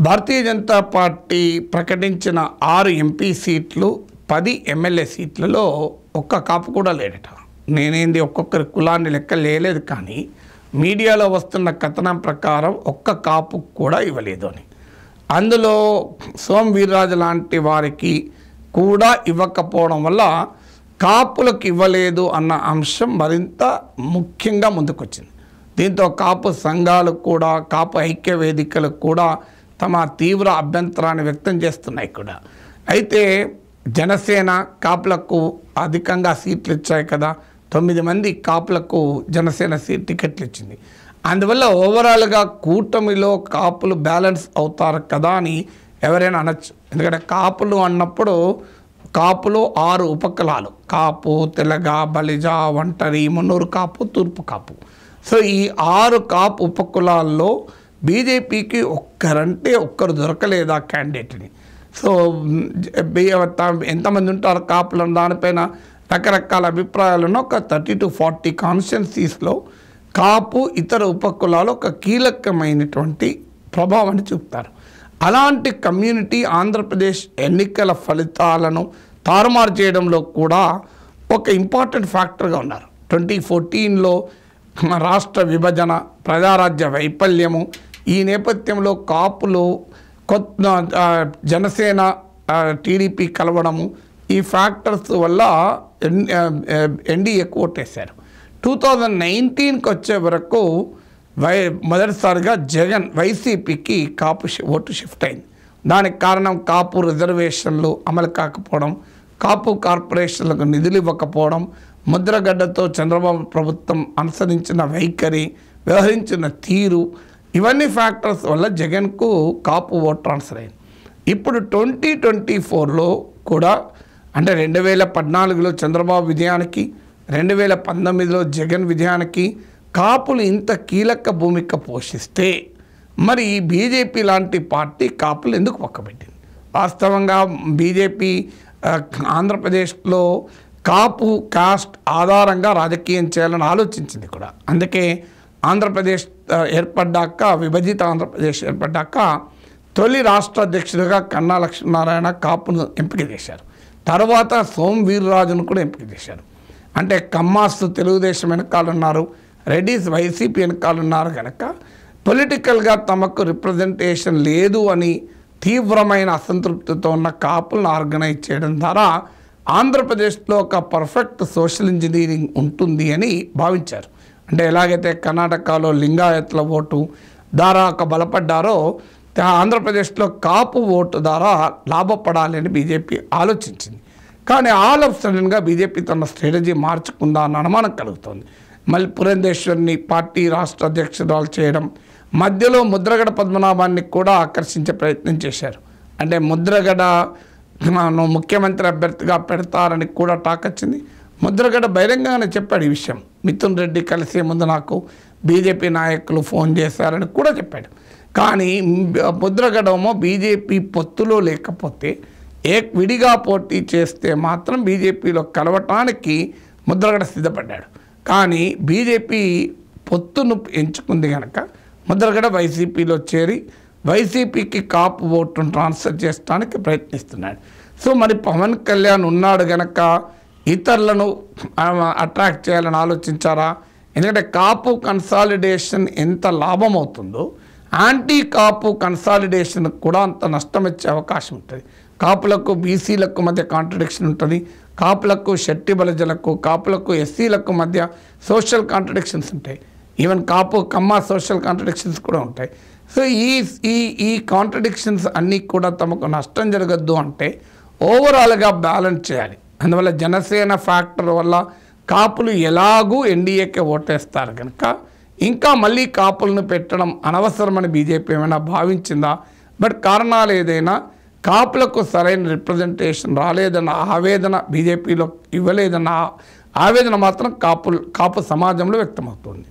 Bharatiya Janata party ప్రకటించిన 6 MP సీట్లు 10 MLA సీట్లలో ఒక్క కాపు కూడా లేడట. నేనేంది ఒక్కొక్కరి కులాన్ని లెక్క లేదు, కానీ మీడియాలో వస్తున్న కథనం ప్రకారం ఒక్క కాపు కూడా ఇవ్వలేదు అని. అందులో సోమ్ వీర్రాజు లాంటి వారికి కూడా ఇవ్వకపోవడం వల్ల కాపులకు ఇవ్వలేదు అన్న అంశం మరింత ముఖ్యంగా ముందుకొచ్చింది. దీంతో కాపు సంఘాలు కూడా, కాపు ఐక్య వేదికలు కూడా తమ తీవ్ర అభ్యంతరాన్ని వ్యక్తం చేస్తున్నాయి కూడా. అయితే జనసేన కాపులకు అధికంగా సీట్లు ఇచ్చాయి కదా, 9 మంది కాపులకు జనసేన టికెట్లు ఇచ్చింది. అందువల్ల ఓవరాల్గా కూటమిలో కాపులు బ్యాలెన్స్ అవుతారు కదా అని ఎవరైనా అనొచ్చు. ఎందుకంటే కాపులు అన్నప్పుడు కాపులో 6 ఉపకులాలు: కాపు, తెలగ, బలిజ, ఒంటరి, మున్నూరు కాపు, తూర్పు కాపు. సో ఈ 6 కాపు ఉపకులాల్లో బీజేపీకి ఒక్కరు దొరకలేదు ఆ క్యాండిడేట్ని. సో ఎంతమంది ఉంటారు కాపులు దానిపైన రకరకాల అభిప్రాయాలు ఉన్న ఒక 30 to 40 కాన్స్టిట్యున్సీస్లో కాపు ఇతర ఉపకులాలు ఒక కీలకమైనటువంటి ప్రభావాన్ని చూపుతారు. అలాంటి కమ్యూనిటీ ఆంధ్రప్రదేశ్ ఎన్నికల ఫలితాలను తారుమారు చేయడంలో కూడా ఒక ఇంపార్టెంట్ ఫ్యాక్టర్గా ఉన్నారు. 2014లో రాష్ట్ర విభజన, ప్రజారాజ్య వైఫల్యము, ఈ నేపథ్యంలో కాపులు జనసేన టీడీపీ కలవడము, ఈ ఫ్యాక్టర్స్ వల్ల ఎన్డీఏ ఓటేశారు. 2019కి వచ్చే వరకు మొదటిసారిగా జగన్ వైసీపీకి కాపు ఓటు షిఫ్ట్ అయింది. దానికి కారణం కాపు రిజర్వేషన్లు అమలు కాకపోవడం, కాపు కార్పొరేషన్లకు నిధులు ఇవ్వకపోవడం, ముద్రగడ్డతో చంద్రబాబు ప్రభుత్వం అనుసరించిన వైఖరి, వ్యవహరించిన తీరు, ఇవన్నీ ఫ్యాక్టర్స్ వల్ల జగన్కు కాపు ఓట్ ట్రాన్స్ఫర్ అయింది. ఇప్పుడు 2024లో కూడా, అంటే 2014లో చంద్రబాబు విజయానికి, 2019లో జగన్ విజయానికి కాపులు ఇంత కీలక భూమిక పోషిస్తే మరి బీజేపీ లాంటి పార్టీ కాపులు ఎందుకు పక్కబెట్టింది? వాస్తవంగా బీజేపీ ఆంధ్రప్రదేశ్లో కాపు కాస్ట్ ఆధారంగా రాజకీయం చేయాలని ఆలోచించింది కూడా. అందుకే ఆంధ్రప్రదేశ్ ఏర్పడ్డాక, విభజిత ఆంధ్రప్రదేశ్ ఏర్పడ్డాక తొలి రాష్ట్ర అధ్యక్షుడిగా కన్నా లక్ష్మీనారాయణ కాపును ఎంపిక చేశారు. తర్వాత సోమ్ వీర్రాజును కూడా ఎంపిక చేశారు. అంటే కమ్మాస్ తెలుగుదేశం వెనకాలన్నారు, రెడ్డిస్ వైసీపీ వెనకాలన్నారు కనుక పొలిటికల్గా తమకు రిప్రజెంటేషన్ లేదు అని తీవ్రమైన అసంతృప్తితో ఉన్న కాపులను ఆర్గనైజ్ చేయడం ద్వారా ఆంధ్రప్రదేశ్లో ఒక పర్ఫెక్ట్ సోషల్ ఇంజనీరింగ్ ఉంటుంది అని భావించారు. అంటే ఎలాగైతే కర్ణాటకలో లింగాయత్ల ఓటు ద్వారా ఒక బలపడ్డారో, ఆంధ్రప్రదేశ్లో కాపు ఓటు ద్వారా లాభపడాలి అని బీజేపీ ఆలోచించింది. కానీ ఆల్ ఆఫ్ సడన్గా బీజేపీ తన స్ట్రాటజీ మార్చుకుందా అన్న అనుమానం కలుగుతుంది. మళ్ళీ పురంధేశ్వరిని పార్టీ రాష్ట్ర అధ్యక్షురాలు చేయడం, మధ్యలో ముద్రగడ పద్మనాభాన్ని కూడా ఆకర్షించే ప్రయత్నం చేశారు. అంటే ముద్రగడ ముఖ్యమంత్రి అభ్యర్థిగా పెడతారని కూడా టాక్ వచ్చింది. ముద్రగడ బహిరంగంగానే చెప్పాడు ఈ విషయం. మిథున్ రెడ్డి కలిసే ముందు నాకు బీజేపీ నాయకులు ఫోన్ చేశారని కూడా చెప్పాడు. కానీ ముద్రగడమో బీజేపీ పొత్తులో లేకపోతే విడిగా పోటీ చేస్తే మాత్రం బీజేపీలో కలవటానికి ముద్రగడ సిద్ధపడ్డాడు. కానీ బీజేపీ పొత్తును ఎంచుకుంది కనుక ముద్రగడ వైసీపీలో చేరి వైసీపీకి కాపు ఓటును ట్రాన్స్ఫర్ చేయడానికి ప్రయత్నిస్తున్నాడు. సో మరి పవన్ కళ్యాణ్ ఉన్నాడు కనుక ఇతరులను అట్రాక్ట్ చేయాలని ఆలోచించారా? ఎందుకంటే కాపు కన్సాలిడేషన్ ఎంత లాభం అవుతుందో యాంటీ కాపు కన్సాలిడేషన్ కూడా అంత నష్టం వచ్చే అవకాశం ఉంటుంది. కాపులకు బీసీలకు మధ్య కాంట్రడిక్షన్ ఉంటుంది, కాపులకు షెట్టి బలజలకు, కాపులకు ఎస్సీలకు మధ్య సోషల్ కాంట్రడిక్షన్స్ ఉంటాయి, ఈవెన్ కాపు కమ్మ సోషల్ కాంట్రడిక్షన్స్ కూడా ఉంటాయి. సో ఈ కాంట్రడిక్షన్స్ అన్నీ కూడా తమకు నష్టం జరగద్దు అంటే ఓవరాల్గా బ్యాలెన్స్ చేయాలి. అందువల్ల జనసేన ఫ్యాక్టర్ వల్ల కాపులు ఎలాగూ ఎన్డీఏకే ఓటేస్తారు కనుక ఇంకా మళ్ళీ కాపులను పెట్టడం అనవసరమని బీజేపీ ఏమైనా భావించిందా? బట్ కారణాలు ఏదైనా కాపులకు సరైన రిప్రజెంటేషన్ రాలేదన్న ఆవేదన, బీజేపీలో ఇవ్వలేదన్న ఆవేదన మాత్రం కాపు సమాజంలో వ్యక్తమవుతుంది.